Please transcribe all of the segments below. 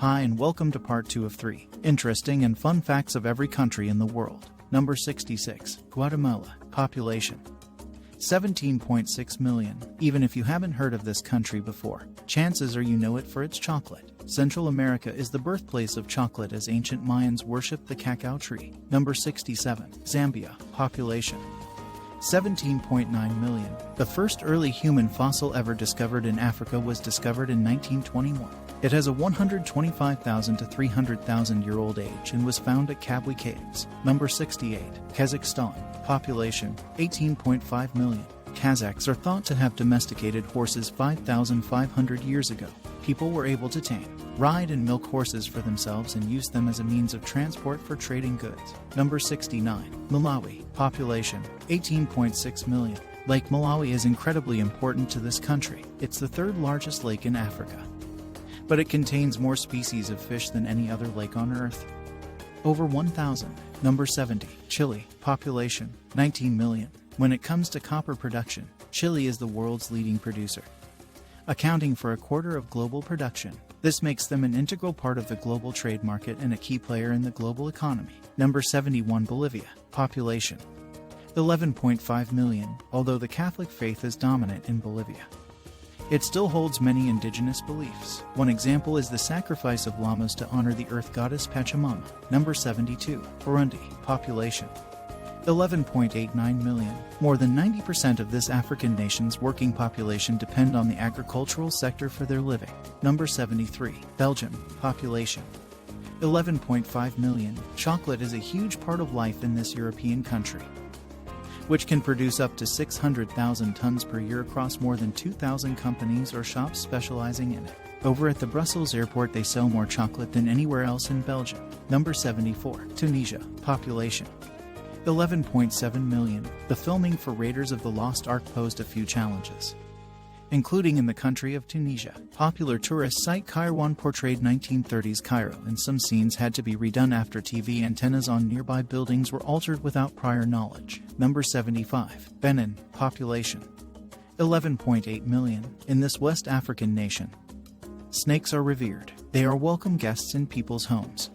Hi and welcome to part 2 of 3 interesting and fun facts of every country in the world. Number 66. Guatemala Population 17.6 million. Even if you haven't heard of this country before, chances are you know it for its chocolate. Central America is the birthplace of chocolate as ancient Mayans worshipped the cacao tree. Number 67. Zambia Population 17.9 million. The first early human fossil ever discovered in Africa was discovered in 1921. It has a 125,000 to 300,000 year old age and was found at Kabwe Caves. Number 68. Kazakhstan Population 18.5 million. Kazakhs are thought to have domesticated horses 5,500 years ago. People were able to tame, ride and milk horses for themselves and use them as a means of transport for trading goods. Number 69. Malawi Population 18.6 million. Lake Malawi is incredibly important to this country. It's the third largest lake in Africa, but it contains more species of fish than any other lake on Earth. Over 1,000. Number 70. Chile Population 19 million. When it comes to copper production, Chile is the world's leading producer, accounting for a quarter of global production. This makes them an integral part of the global trade market and a key player in the global economy. Number 71. Bolivia Population 11.5 million. Although the Catholic faith is dominant in Bolivia, it still holds many indigenous beliefs. One example is the sacrifice of llamas to honor the earth goddess Pachamama. Number 72. Burundi Population 11.89 million. More than 90% of this African nation's working population depend on the agricultural sector for their living. Number 73. Belgium Population 11.5 million. Chocolate is a huge part of life in this European country, which can produce up to 600,000 tons per year across more than 2,000 companies or shops specializing in it. Over at the Brussels airport they sell more chocolate than anywhere else in Belgium. Number 74. Tunisia Population 11.7 million. The filming for Raiders of the Lost Ark posed a few challenges, including in the country of Tunisia. Popular tourist site Kairouan portrayed 1930s Cairo, and some scenes had to be redone after TV antennas on nearby buildings were altered without prior knowledge. Number 75. Benin Population 11.8 million. In this West African nation, snakes are revered. They are welcome guests in people's homes,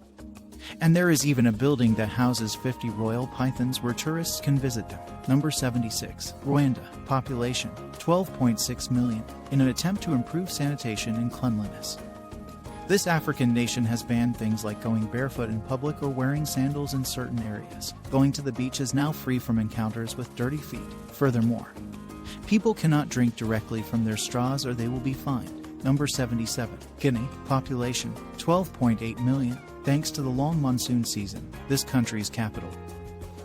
and there is even a building that houses 50 royal pythons where tourists can visit them. Number 76. Rwanda Population 12.6 million. In an attempt to improve sanitation and cleanliness, this African nation has banned things like going barefoot in public or wearing sandals in certain areas. Going to the beach is now free from encounters with dirty feet. Furthermore, people cannot drink directly from their straws or they will be fined. Number 77. Guinea Population 12.8 million. Thanks to the long monsoon season, this country's capital,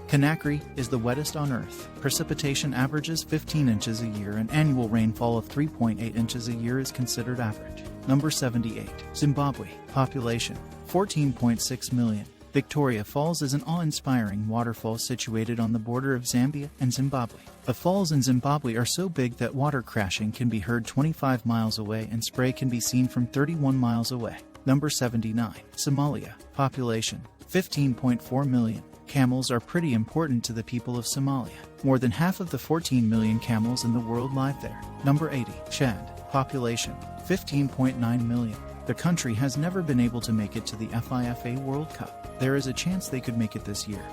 Conakry, is the wettest on Earth. Precipitation averages 15 inches a year and annual rainfall of 3.8 inches a year is considered average. Number 78. Zimbabwe Population 14.6 million. Victoria Falls is an awe-inspiring waterfall situated on the border of Zambia and Zimbabwe. The falls in Zimbabwe are so big that water crashing can be heard 25 miles away and spray can be seen from 31 miles away. Number 79. Somalia Population 15.4 million. Camels are pretty important to the people of Somalia. More than half of the 14 million camels in the world live there. Number 80. Chad Population 15.9 million. The country has never been able to make it to the FIFA World Cup. There is a chance they could make it this year,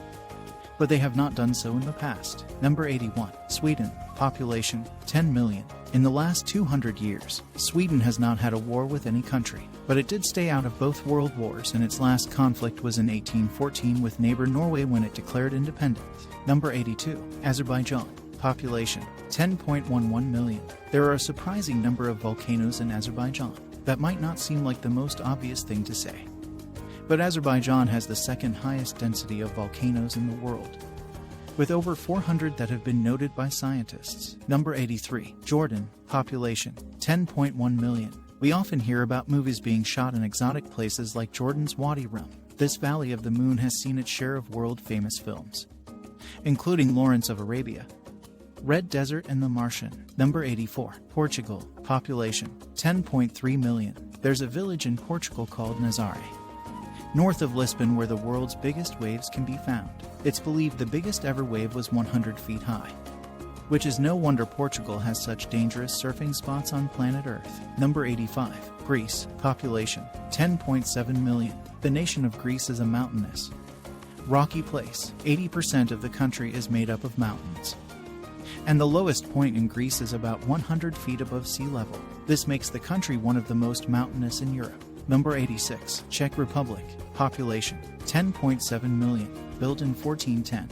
but they have not done so in the past. Number 81. Sweden Population 10 million. In the last 200 years, Sweden has not had a war with any country, but it did stay out of both world wars, and its last conflict was in 1814 with neighbor Norway when it declared independence. Number 82. Azerbaijan Population 10.11 million. There are a surprising number of volcanoes in Azerbaijan. That might not seem like the most obvious thing to say, but Azerbaijan has the second highest density of volcanoes in the world, with over 400 that have been noted by scientists. Number 83. Jordan Population 10.1 million. We often hear about movies being shot in exotic places like Jordan's Wadi Rum. This Valley of the Moon has seen its share of world-famous films, including Lawrence of Arabia, Red Desert and The Martian. Number 84. Portugal Population 10.3 million. There's a village in Portugal called Nazaré, north of Lisbon, where the world's biggest waves can be found. It's believed the biggest ever wave was 100 feet high. which is no wonder Portugal has such dangerous surfing spots on planet Earth. Number 85. Greece. Population 10.7 million. The nation of Greece is a mountainous, rocky place. 80% of the country is made up of mountains, and the lowest point in Greece is about 100 feet above sea level. This makes the country one of the most mountainous in Europe. Number 86. Czech Republic. Population 10.7 million. Built in 1410.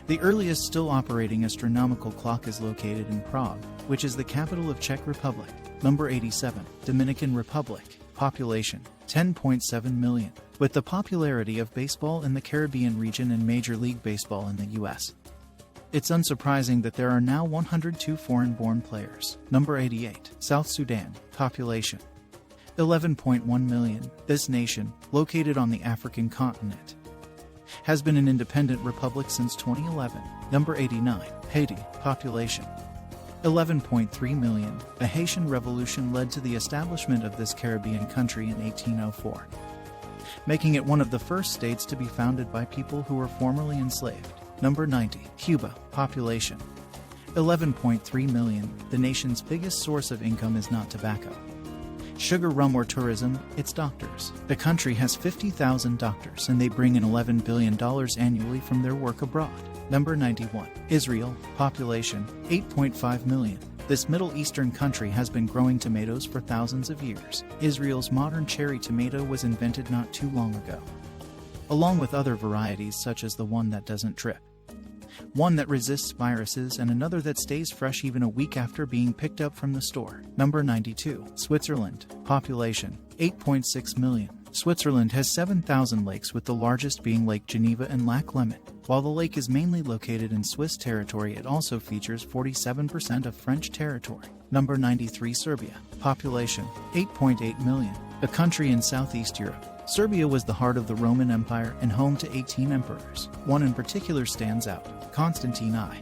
The earliest still operating astronomical clock is located in Prague, which is the capital of Czech Republic. Number 87. Dominican Republic. Population 10.7 million. With the popularity of baseball in the Caribbean region and Major League Baseball in the U.S., it's unsurprising that there are now 102 foreign-born players. Number 88. South Sudan. Population 11.1 million. This nation, located on the African continent, has been an independent republic since 2011. Number 89. Haiti. Population 11.3 million. The Haitian Revolution led to the establishment of this Caribbean country in 1804, making it one of the first states to be founded by people who were formerly enslaved. Number 90. Cuba. Population 11.3 million. The nation's biggest source of income is not tobacco, sugar, rum, or tourism, it's doctors. The country has 50,000 doctors and they bring in $11 billion annually from their work abroad. Number 91. Israel. Population 8.5 million. This Middle Eastern country has been growing tomatoes for thousands of years. Israel's modern cherry tomato was invented not too long ago, along with other varieties such as the one that doesn't drip, one that resists viruses, and another that stays fresh even a week after being picked up from the store. Number 92. Switzerland. Population 8.6 million. Switzerland has 7,000 lakes, with the largest being Lake Geneva and Lac Léman. While the lake is mainly located in Swiss territory, it also features 47% of French territory. Number 93. Serbia. Population 8.8 million. A country in Southeast Europe, Serbia was the heart of the Roman Empire and home to 18 emperors. One in particular stands out, Constantine I,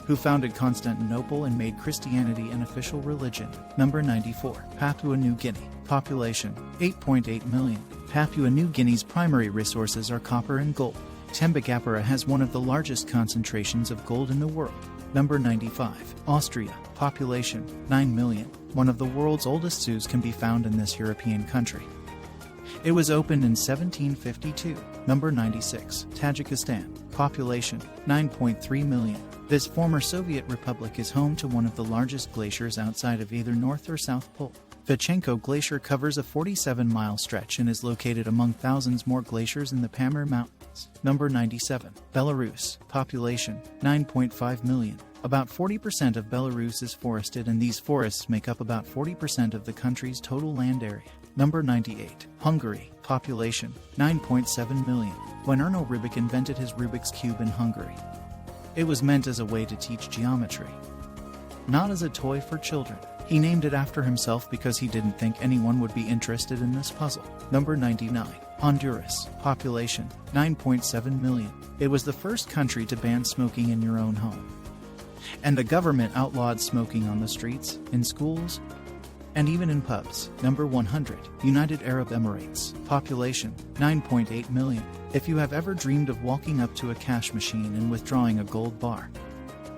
who founded Constantinople and made Christianity an official religion. Number 94. Papua New Guinea. Population 8.8 million. Papua New Guinea's primary resources are copper and gold. Tembagapara has one of the largest concentrations of gold in the world. Number 95. Austria. Population 9 million. One of the world's oldest zoos can be found in this European country. It was opened in 1752. Number 96. Tajikistan. Population 9.3 million. This former Soviet republic is home to one of the largest glaciers outside of either North or South Pole. Vichenko Glacier covers a 47-mile stretch and is located among thousands more glaciers in the Pamir Mountains. Number 97. Belarus. Population 9.5 million. About 40% of Belarus is forested, and these forests make up about 40% of the country's total land area. Number 98. Hungary. Population 9.7 million. When Erno Rubik invented his Rubik's Cube in Hungary, it was meant as a way to teach geometry, not as a toy for children. He named it after himself because he didn't think anyone would be interested in this puzzle. Number 99. Honduras. Population 9.7 million. It was the first country to ban smoking in your own home, and the government outlawed smoking on the streets, in schools, and even in pubs. Number 100. United Arab Emirates. Population 9.8 million. If you have ever dreamed of walking up to a cash machine and withdrawing a gold bar,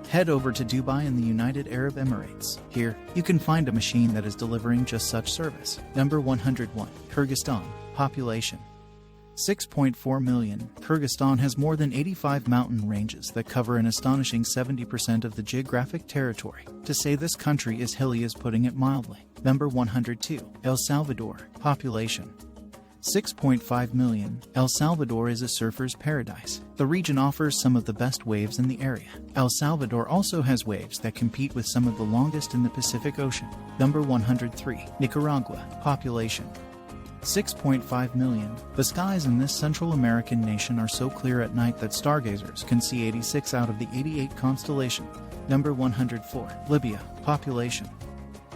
head over to Dubai in the United Arab Emirates. Here, you can find a machine that is delivering just such service. Number 101. Kyrgyzstan. Population 6.4 million. Kyrgyzstan has more than 85 mountain ranges that cover an astonishing 70% of the geographic territory. To say this country is hilly is putting it mildly. Number 102. El Salvador. Population 6.5 million. El Salvador is a surfer's paradise. The region offers some of the best waves in the area. El Salvador also has waves that compete with some of the longest in the Pacific Ocean. Number 103. Nicaragua. Population 6.5 million. The skies in this Central American nation are so clear at night that stargazers can see 86 out of the 88 constellations. Number 104. Libya. Population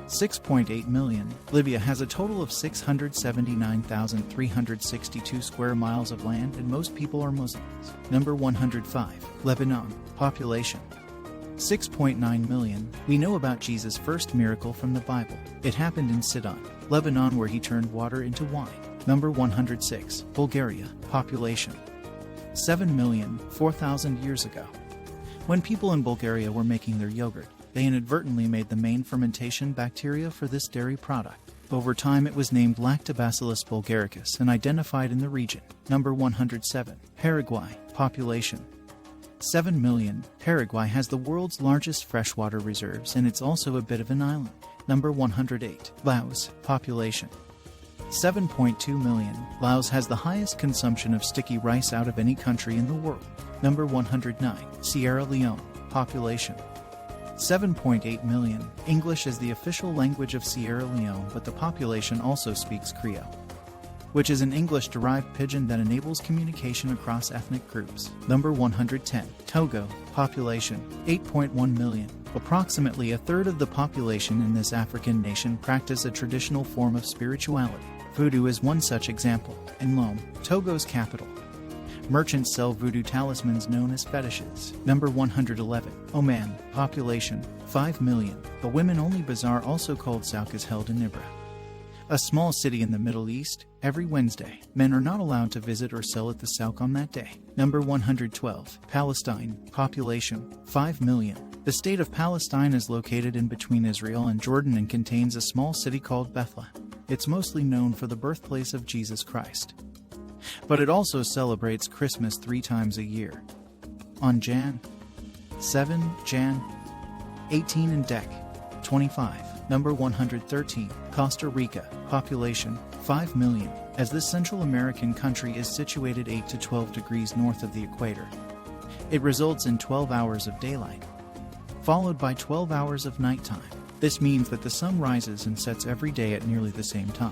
6.8 million. Libya has a total of 679,362 square miles of land, and most people are Muslims. Number 105. Lebanon. Population 6.9 million. We know about Jesus' first miracle from the Bible. It happened in Sidon, Lebanon, where he turned water into wine. Number 106. Bulgaria. Population 7 million. 4,000 years ago, When people in Bulgaria were making their yogurt, they inadvertently made the main fermentation bacteria for this dairy product. Over time it was named Lactobacillus bulgaricus and identified in the region. Number 107. Paraguay Population. 7 million. Paraguay has the world's largest freshwater reserves, and it's also a bit of an island. Number 108. Laos Population. 7.2 million. Laos has the highest consumption of sticky rice out of any country in the world. Number 109. Sierra Leone Population. 7.8 million. English is the official language of Sierra Leone, but the population also speaks Creole, which is an English-derived pidgin that enables communication across ethnic groups. Number 110. Togo Population. 8.1 million. Approximately a third of the population in this African nation practice a traditional form of spirituality. Voodoo is one such example. In Lome, Togo's capital, merchants sell voodoo talismans known as fetishes. Number 111. Oman Population. 5 million. A women-only bazaar, also called souk, is held in Ibra, a small city in the Middle East. Every Wednesday, men are not allowed to visit or sell at the souk on that day. Number 112. Palestine Population. 5 million. The state of Palestine is located in between Israel and Jordan and contains a small city called Bethlehem. It's mostly known for the birthplace of Jesus Christ, but it also celebrates Christmas 3 times a year. On Jan 7, Jan 18 and Dec 25. Number 113. Costa Rica Population. 5 million. As this Central American country is situated 8 to 12 degrees north of the equator, it results in 12 hours of daylight, followed by 12 hours of nighttime. This means that the sun rises and sets every day at nearly the same time,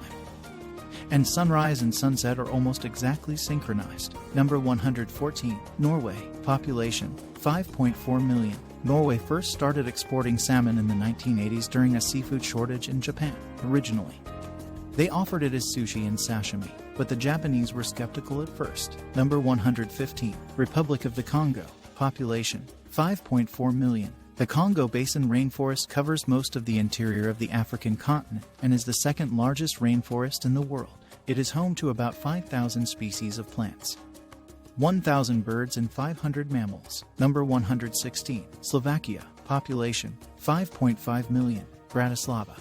and sunrise and sunset are almost exactly synchronized. Number 114. Norway Population. 5.4 million. Norway first started exporting salmon in the 1980s during a seafood shortage in Japan. Originally, they offered it as sushi and sashimi, but the Japanese were skeptical at first. Number 115. Republic of the Congo Population. 5.4 million. The Congo Basin rainforest covers most of the interior of the African continent and is the second largest rainforest in the world. It is home to about 5,000 species of plants, 1,000 birds, and 500 mammals. Number 116. Slovakia Population. 5.5 million. Bratislava.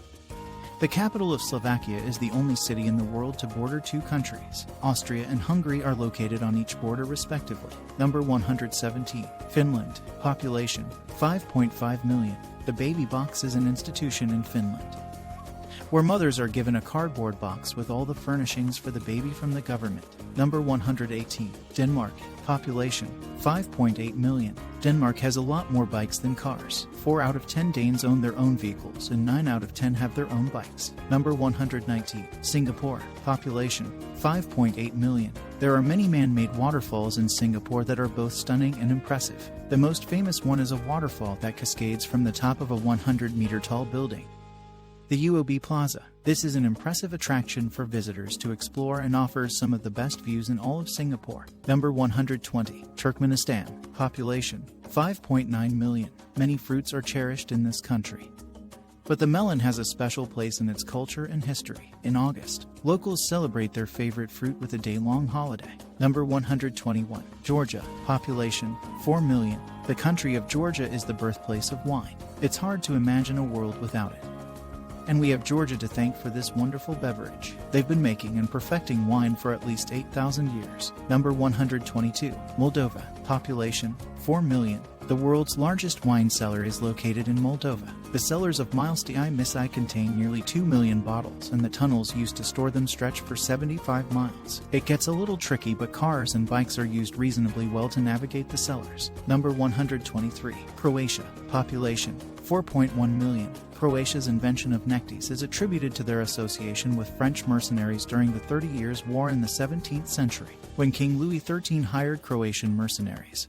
The capital of Slovakia is the only city in the world to border 2 countries. Austria and Hungary are located on each border respectively. Number 117. Finland Population. 5.5 million. The baby box is an institution in Finland, where mothers are given a cardboard box with all the furnishings for the baby from the government. Number 118. Denmark Population. 5.8 million. Denmark has a lot more bikes than cars. 4 out of 10 Danes own their own vehicles and 9 out of 10 have their own bikes. Number 119. Singapore Population. 5.8 million. There are many man-made waterfalls in Singapore that are both stunning and impressive. The most famous one is a waterfall that cascades from the top of a 100-meter tall building, the UOB Plaza. This is an impressive attraction for visitors to explore and offers some of the best views in all of Singapore. Number 120. Turkmenistan Population. 5.9 million. Many fruits are cherished in this country, but the melon has a special place in its culture and history. In August, locals celebrate their favorite fruit with a day-long holiday. Number 121. Georgia Population. 4 million. The country of Georgia is the birthplace of wine. It's hard to imagine a world without it, and we have Georgia to thank for this wonderful beverage. They've been making and perfecting wine for at least 8,000 years. Number 122. Moldova Population. 4 million. The world's largest wine cellar is located in Moldova. The cellars of Milestii Misai contain nearly 2 million bottles, and the tunnels used to store them stretch for 75 miles. It gets a little tricky, but cars and bikes are used reasonably well to navigate the cellars. Number 123. Croatia Population. 4.1 million. Croatia's invention of nektis is attributed to their association with French mercenaries during the 30 Years' War in the 17th century, when King Louis XIII hired Croatian mercenaries.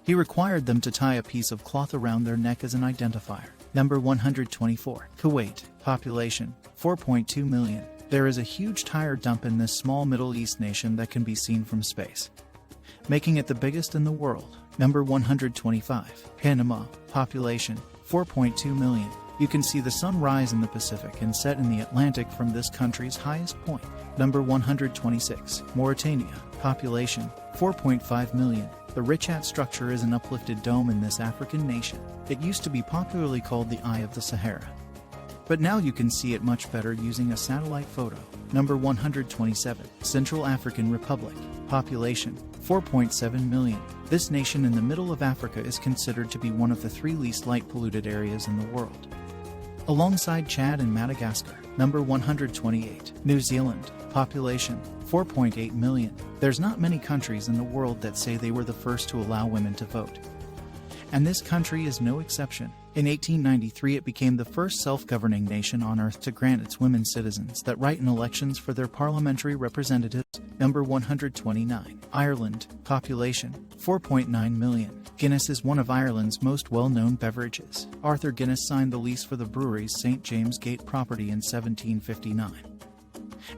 He required them to tie a piece of cloth around their neck as an identifier. Number 124. Kuwait Population. 4.2 million. There is a huge tire dump in this small Middle East nation that can be seen from space, making it the biggest in the world. Number 125. Panama Population. 4.2 million. You can see the sun rise in the Pacific and set in the Atlantic from this country's highest point. Number 126. Mauritania Population. 4.5 million. The Richat structure is an uplifted dome in this African nation. It used to be popularly called the Eye of the Sahara, but now you can see it much better using a satellite photo. Number 127. Central African Republic. Population 4.7 million. This nation in the middle of Africa is considered to be one of the 3 least light polluted areas in the world, alongside Chad and Madagascar. Number 128. New Zealand. Population 4.8 million. There's not many countries in the world that say they were the first to allow women to vote, and this country is no exception. In 1893, it became the first self-governing nation on earth to grant its women citizens that right in elections for their parliamentary representatives. Number 129. Ireland. Population 4.9 million. Guinness is one of Ireland's most well-known beverages. Arthur Guinness signed the lease for the brewery's St. James Gate property in 1759,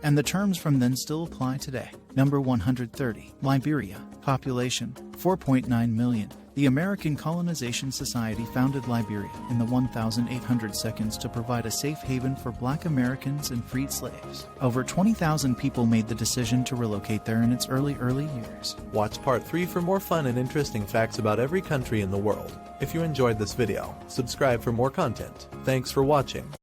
and the terms from then still apply today. Number 130. Liberia. Population 4.9 million. The American Colonization Society founded Liberia in the 1800s to provide a safe haven for Black Americans and freed slaves. Over 20,000 people made the decision to relocate there in its early years. Watch part 3 for more fun and interesting facts about every country in the world. If you enjoyed this video, subscribe for more content. Thanks for watching.